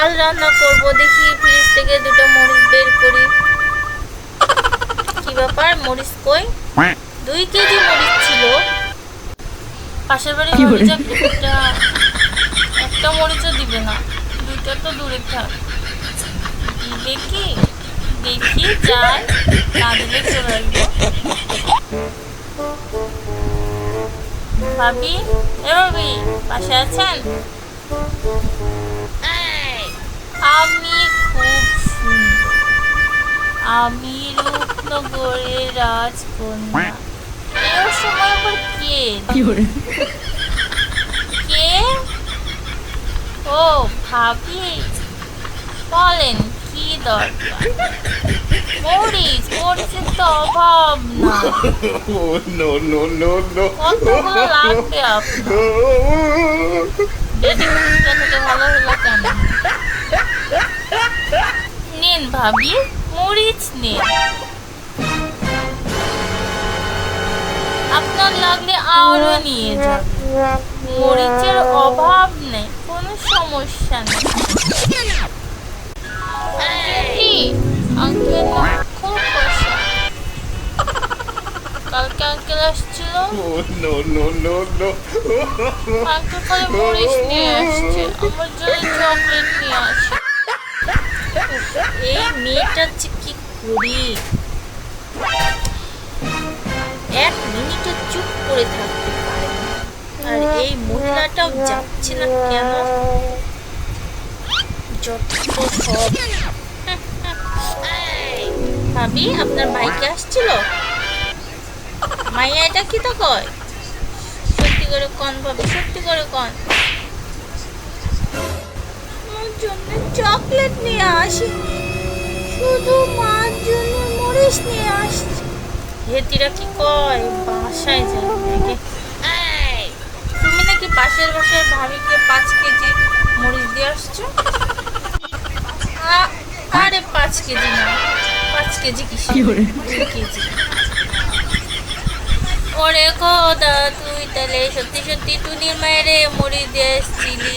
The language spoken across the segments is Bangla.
ডাল রান্না করব, দেখি ফ্রিজ থেকে দুটো মরিচ বের করি। কি ব্যাপার, মরিচ কই? 2 কেজি মরিচ ছিল। পাশের বাড়ি একটা মরিচও দিবে না, 2টা তো দূরে থাক। দিবে কি দেখি, যাই, না দিলে চলে আসবো। ভাবি, এ ভাবি, পাশে আছেন? আমি খুব সুন্দর, আমি রূপনগরের রাজকন্যা। এই সময় আবার কে? কে? ও ভাবি, বলেন কি দরকার? মরিচের তো অভাব না। কতগুলো লাগবে আপনার? থেকে ভালো হলো কেন? নিন ভাবি, মরিচ নিন। আপনার লাগলে আরো নিয়ে যাবেন, মরিচের অভাব নেই, কোনো সমস্যা নেই। আঙ্কেল খুব পয়সা। কালকে আঙ্কেল আসছিল, আঙ্কেল করে মরিচ নিয়ে আসছে, আমার জন্য চকলেট নিয়ে আসে। এই মেয়েটা কি করি, 1 মিনিটও চুপ করে থাকতে পারে না। আর এই মহিলাটাও যাচ্ছে না কেন? যত সব। ভাবি, আপনার ভাইকে আসছিল? মাইয়া এটা কি তো কয়? সত্যি করে কন ভাবি, সত্যি করে কন। আমার জন্য চকলেট নিয়ে আসেনি, শুধু মার জন্য মরিচ নিয়ে আসছে। হেতিরা কি কয়, বাসায় যায় নাকি? তুমি নাকি পাশের বাসার ভাবিকে 5 কেজি মরিচ দিয়ে আসছো? আরে 5 কেজি না, 5 কেজি কিসে, 2 কেজি। ওরে খোদা, তুই তাহলে সত্যি সত্যি টুনির মায়েরে মরিচ দিয়ে এসছিলি।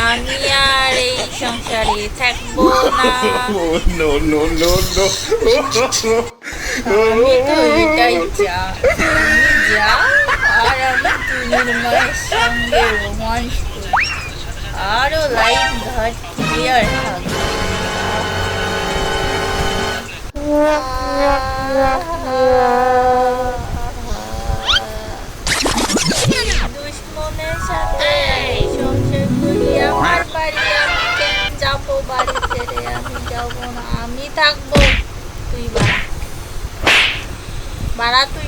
আমি আর এই সংসারে থাকবো না। আমি তো এটাই চাই, তুমি যা আর আমি টুনির মায়ের সঙ্গে রোমান্স করি, আরো লাইফ ঘাট ক্লিয়ার থাকবে। দুশ্মনের সাথে সংসার করি, আমার বাড়ি আমি কেন যাবো? বাড়ি ছেড়ে আমি যাবো না, আমি থাকবো। তুই বাড়া, তুই